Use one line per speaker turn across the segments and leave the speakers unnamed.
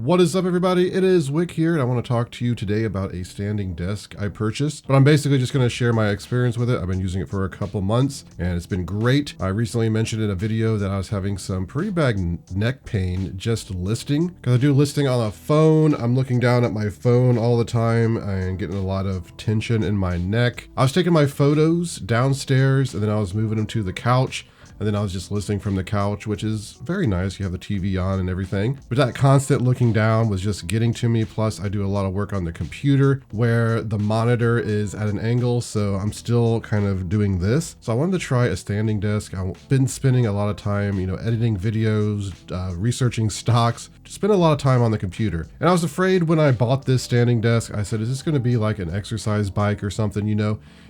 What is up, everybody? It is Wick here, and I want to talk to you today about a standing desk I purchased, but I'm basically just going to share my experience with it. I've been using it for a couple months, and it's been great. I recently mentioned in a video that I was having some pretty bad neck pain just listing, because I do listing on a phone. I'm looking down at my phone all the time and getting a lot of tension in my neck. I was taking my photos downstairs, and then I was moving them to the couch. And then I was just listening from the couch, which is very nice. You have the TV on and everything. But that constant looking down was just getting to me. Plus, I do a lot of work on the computer where the monitor is at an angle. So I'm still kind of doing this. So I wanted to try a standing desk. I've been spending a lot of time, editing videos, researching stocks, spend a lot of time on the computer. And I was afraid when I bought this standing desk, I said, is this going to be like an exercise bike or something?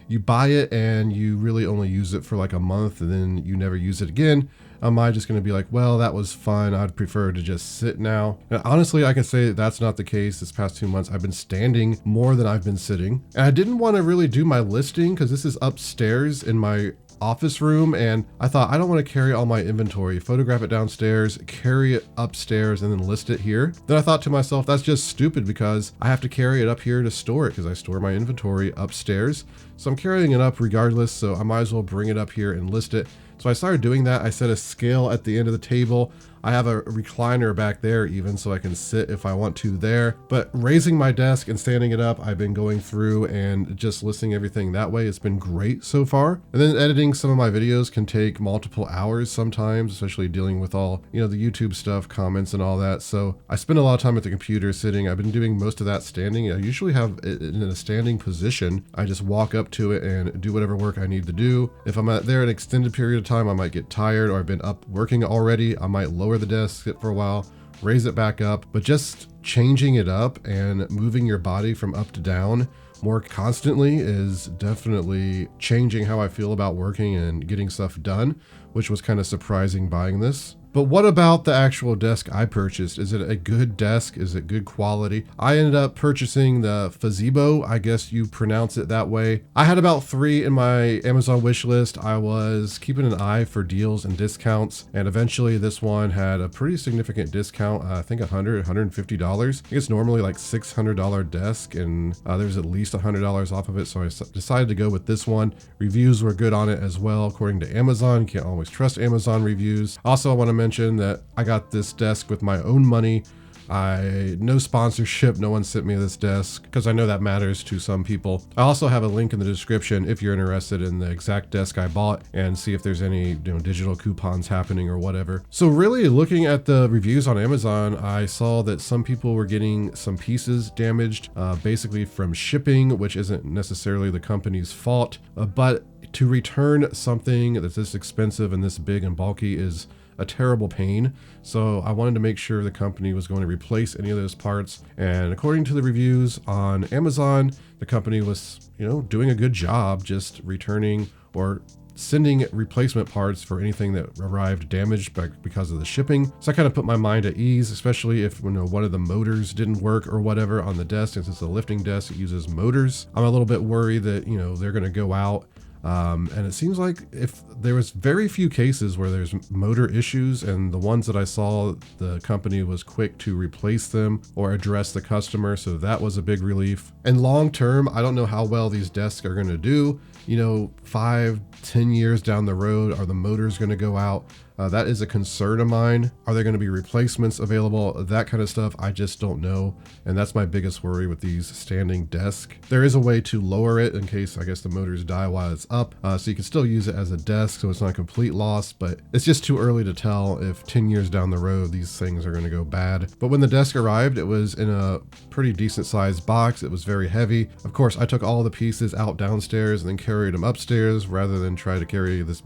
You buy it and you really only use it for like a month and then you never use it again. Am I just going to be like, well, that was fun. I'd prefer to just sit now. And honestly, I can say that's not the case. This past 2 months, I've been standing more than I've been sitting. And I didn't want to really do my listing because this is upstairs in my office room, and I thought I don't want to carry all my inventory, photograph it downstairs, carry it upstairs, and then list it here. Then I thought to myself, that's just stupid because I have to carry it up here to store it because I store my inventory upstairs. So I'm carrying it up regardless, so I might as well bring it up here and list it. So I started doing that. I set a scale at the end of the table. I have a recliner back there even, so I can sit if I want to there. But raising my desk and standing it up, I've been going through and just listing everything that way. It's been great so far. And then editing some of my videos can take multiple hours sometimes, especially dealing with all, the YouTube stuff, comments and all that. So I spend a lot of time at the computer sitting. I've been doing most of that standing. I usually have it in a standing position. I just walk up to it and do whatever work I need to do. If I'm there an extended period of time, I might get tired, or I've been up working already. I might lower the desk, sit for a while, raise it back up. But just changing it up and moving your body from up to down more constantly is definitely changing how I feel about working and getting stuff done, which was kind of surprising buying this. But what about the actual desk I purchased? Is it a good desk? Is it good quality? I ended up purchasing the Fezibo. I guess you pronounce it that way. I had about 3 in my Amazon wish list. I was keeping an eye for deals and discounts, and eventually this one had a pretty significant discount. I think $150. I think it's normally like $600 desk, and there's at least $100 off of it. So I decided to go with this one. Reviews were good on it as well, according to Amazon. You can't always trust Amazon reviews. Also, I want to mention that I got this desk with my own money. No sponsorship, no one sent me this desk, because I know that matters to some people. I also have a link in the description if you're interested in the exact desk I bought and see if there's any digital coupons happening or whatever. So really looking at the reviews on Amazon, I saw that some people were getting some pieces damaged, basically from shipping, which isn't necessarily the company's fault, but to return something that's this expensive and this big and bulky is a terrible pain. So I wanted to make sure the company was going to replace any of those parts. And according to the reviews on Amazon, the company was, doing a good job just returning or sending replacement parts for anything that arrived damaged because of the shipping. So I kind of put my mind at ease, especially if one of the motors didn't work or whatever on the desk. Since it's a lifting desk, it uses motors. I'm a little bit worried that, they're going to go out. And it seems like if there was very few cases where there's motor issues, and the ones that I saw, the company was quick to replace them or address the customer. So that was a big relief. And long term, I don't know how well these desks are going to do. 5-10 years down the road, are the motors going to go out? That is a concern of mine. Are there going to be replacements available? That kind of stuff, I just don't know. And that's my biggest worry with these standing desks. There is a way to lower it in case, I guess, the motors die while it's up. So you can still use it as a desk, so it's not a complete loss, but it's just too early to tell if 10 years down the road, these things are going to go bad. But when the desk arrived, it was in a pretty decent sized box. It was very heavy. Of course, I took all the pieces out downstairs and then carried them upstairs rather than try to carry this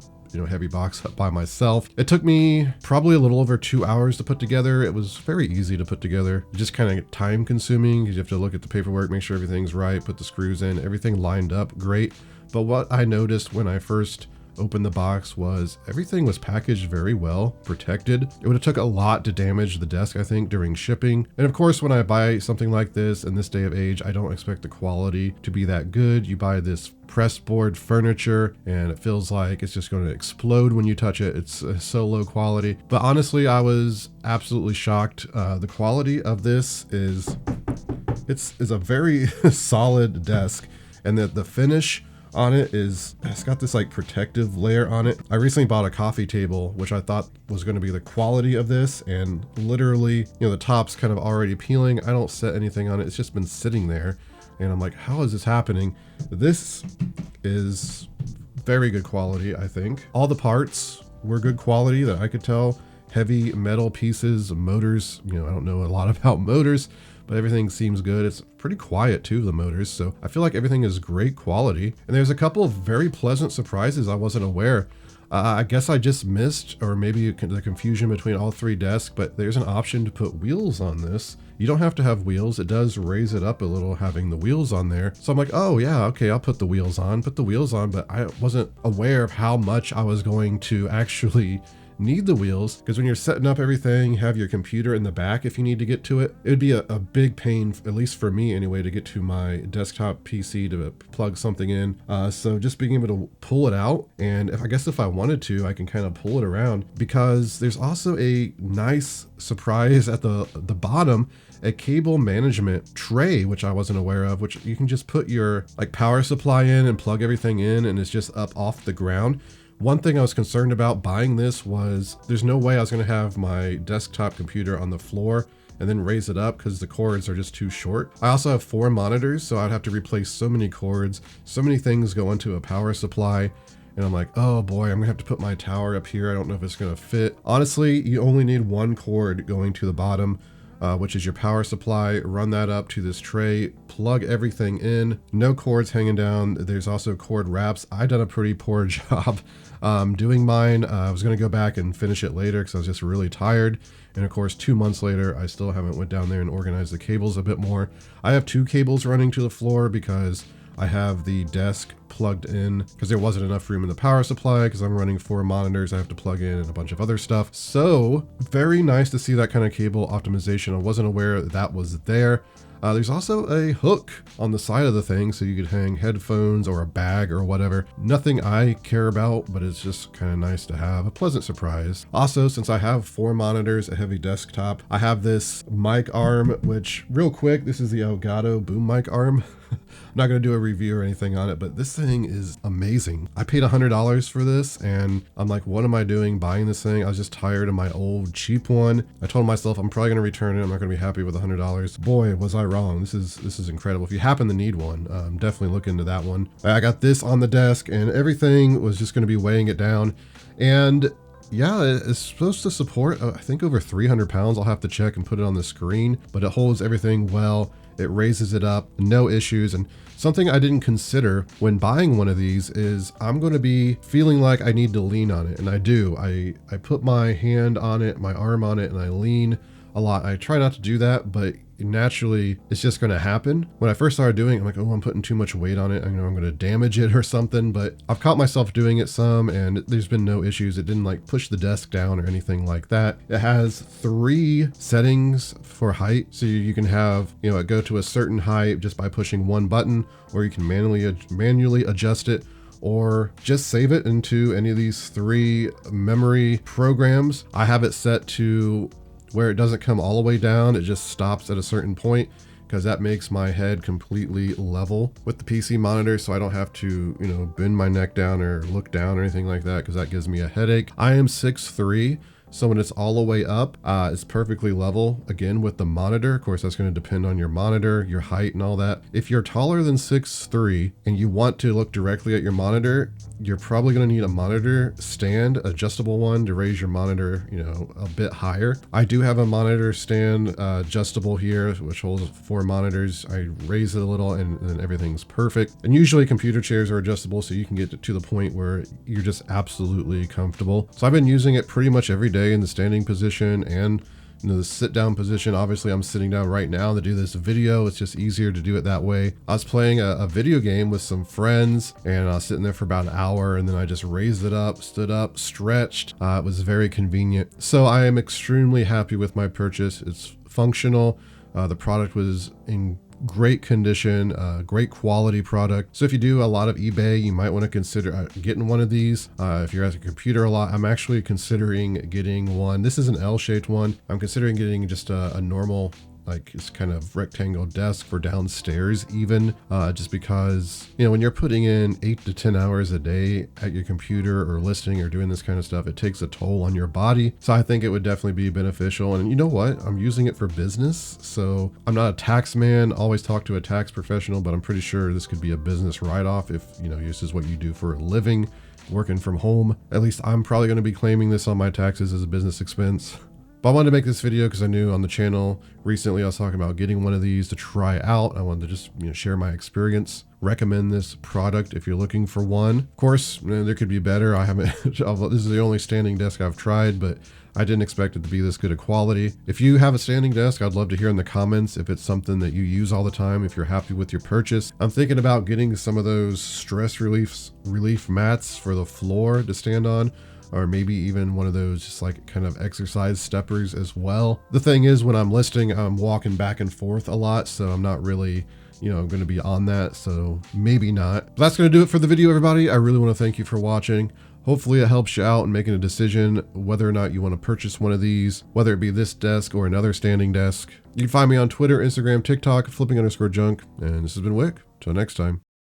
heavy box up by myself. It took me probably a little over 2 hours to put together. It was very easy to put together, just kind of time consuming because you have to look at the paperwork, make sure everything's right, put the screws in, everything lined up great. But what I noticed when I first opened the box was everything was packaged very well, protected. It would have took a lot to damage the desk, I think, during shipping. And of course, when I buy something like this in this day of age, I don't expect the quality to be that good. You buy this pressboard furniture and it feels like it's just going to explode when you touch it. It's so low quality. But honestly, I was absolutely shocked. The quality of this is a very solid desk, and that the finish on it it's got this like protective layer on it. I recently bought a coffee table, which I thought was going to be the quality of this, and literally, the top's kind of already peeling. I don't set anything on it. It's just been sitting there. And I'm like, how is this happening? This is very good quality, I think. All the parts were good quality that I could tell. Heavy metal pieces, motors, I don't know a lot about motors, but everything seems good. It's pretty quiet too, the motors. So I feel like everything is great quality. And there's a couple of very pleasant surprises I wasn't aware. I guess I just missed, or maybe the confusion between all three desks, but there's an option to put wheels on this. You don't have to have wheels. It does raise it up a little having the wheels on there. So I'm like, oh yeah, okay, I'll put the wheels on, but I wasn't aware of how much I was going to actually need the wheels, because when you're setting up everything, have your computer in the back if you need to get to it. It would be a big pain, at least for me anyway, to get to my desktop PC to plug something in. So just being able to pull it out, and I guess if I wanted to, I can kind of pull it around, because there's also a nice surprise at the bottom, a cable management tray, which I wasn't aware of, which you can just put your power supply in and plug everything in, and it's just up off the ground. One thing I was concerned about buying this was there's no way I was going to have my desktop computer on the floor and then raise it up, because the cords are just too short. I also have 4 monitors, so I'd have to replace so many cords. So many things go into a power supply. And I'm like, oh boy, I'm gonna have to put my tower up here. I don't know if it's gonna fit. Honestly, you only need 1 cord going to the bottom, which is your power supply. Run that up to this tray, plug everything in, no cords hanging down. There's also cord wraps. I done a pretty poor job doing mine. I was gonna go back and finish it later because I was just really tired. And of course, 2 months later, I still haven't went down there and organized the cables a bit more. I have 2 cables running to the floor because I have the desk plugged in because there wasn't enough room in the power supply, because I'm running 4 monitors I have to plug in and a bunch of other stuff. So very nice to see that kind of cable optimization. I wasn't aware that was there. There's also a hook on the side of the thing, so you could hang headphones or a bag or whatever. Nothing I care about, but it's just kind of nice to have. A pleasant surprise. Also, since I have 4 monitors, a heavy desktop, I have this mic arm, which, real quick, this is the Elgato Boom Mic Arm. I'm not going to do a review or anything on it, but this thing is amazing. I paid $100 for this, and I'm like, what am I doing buying this thing? I was just tired of my old cheap one. I told myself I'm probably going to return it. I'm not going to be happy with $100. Boy, was I wrong. This is incredible. If you happen to need one, definitely look into that one. I got this on the desk, and everything was just going to be weighing it down. And yeah, it's supposed to support, I think, over 300 pounds. I'll have to check and put it on the screen, but it holds everything well. It raises it up, no issues. And something I didn't consider when buying one of these is I'm going to be feeling like I need to lean on it. And I do. I put my hand on it, my arm on it, and I lean a lot. I try not to do that, but naturally it's just going to happen. When I first started doing it, I'm like, oh, I'm putting too much weight on it. I'm going to damage it or something, but I've caught myself doing it some, and there's been no issues. It didn't push the desk down or anything like that. It has 3 settings for height. So you can have, it go to a certain height just by pushing 1 button, or you can manually adjust it, or just save it into any of these 3 memory programs. I have it set to where it doesn't come all the way down. It just stops at a certain point, because that makes my head completely level with the PC monitor, so I don't have to, bend my neck down or look down or anything like that, because that gives me a headache. I am 6'3", so when it's all the way up, it's perfectly level, again, with the monitor. Of course, that's going to depend on your monitor, your height, and all that. If you're taller than 6'3", and you want to look directly at your monitor, you're probably going to need a monitor stand, adjustable one, to raise your monitor, a bit higher. I do have a monitor stand adjustable here, which holds 4 monitors. I raise it a little, and then everything's perfect. And usually computer chairs are adjustable, so you can get to the point where you're just absolutely comfortable. So I've been using it pretty much every day in the standing position and the sit down position. Obviously I'm sitting down right now to do this video. It's just easier to do it that way. I was playing a video game with some friends and I was sitting there for about an hour, and then I just raised it up, stood up, stretched. It was very convenient. So I am extremely happy with my purchase. It's functional. The product was in great condition, great quality product. So if you do a lot of eBay, you might want to consider getting one of these. If you're at the computer a lot, I'm actually considering getting one. This is an L-shaped one. I'm considering getting just a normal, like, this kind of rectangle desk for downstairs even, just because, you know, when you're putting in 8 to 10 hours a day at your computer or listening or doing this kind of stuff, it takes a toll on your body. So I think it would definitely be beneficial. And you know what? I'm using it for business. So I'm not a tax man, always talk to a tax professional, but I'm pretty sure this could be a business write-off if, you know, this is what you do for a living, working from home. At least I'm probably going to be claiming this on my taxes as a business expense. But I wanted to make this video because I knew on the channel recently I was talking about getting one of these to try out. I wanted to just, you know, share my experience, recommend this product if you're looking for one. Of course, there could be better. I haven't, this is the only standing desk I've tried, but I didn't expect it to be this good a quality. If you have a standing desk, I'd love to hear in the comments if it's something that you use all the time, if you're happy with your purchase. I'm thinking about getting some of those stress relief mats for the floor to stand on, or maybe even one of those just like kind of exercise steppers as well. The thing is, when I'm listing, I'm walking back and forth a lot, so I'm not really, you know, going to be on that, so maybe not. But that's going to do it for the video, everybody. I really want to thank you for watching. Hopefully it helps you out in making a decision whether or not you want to purchase one of these, whether it be this desk or another standing desk. You can find me on Twitter, Instagram, TikTok, flipping_junk, and this has been Wick. Till next time.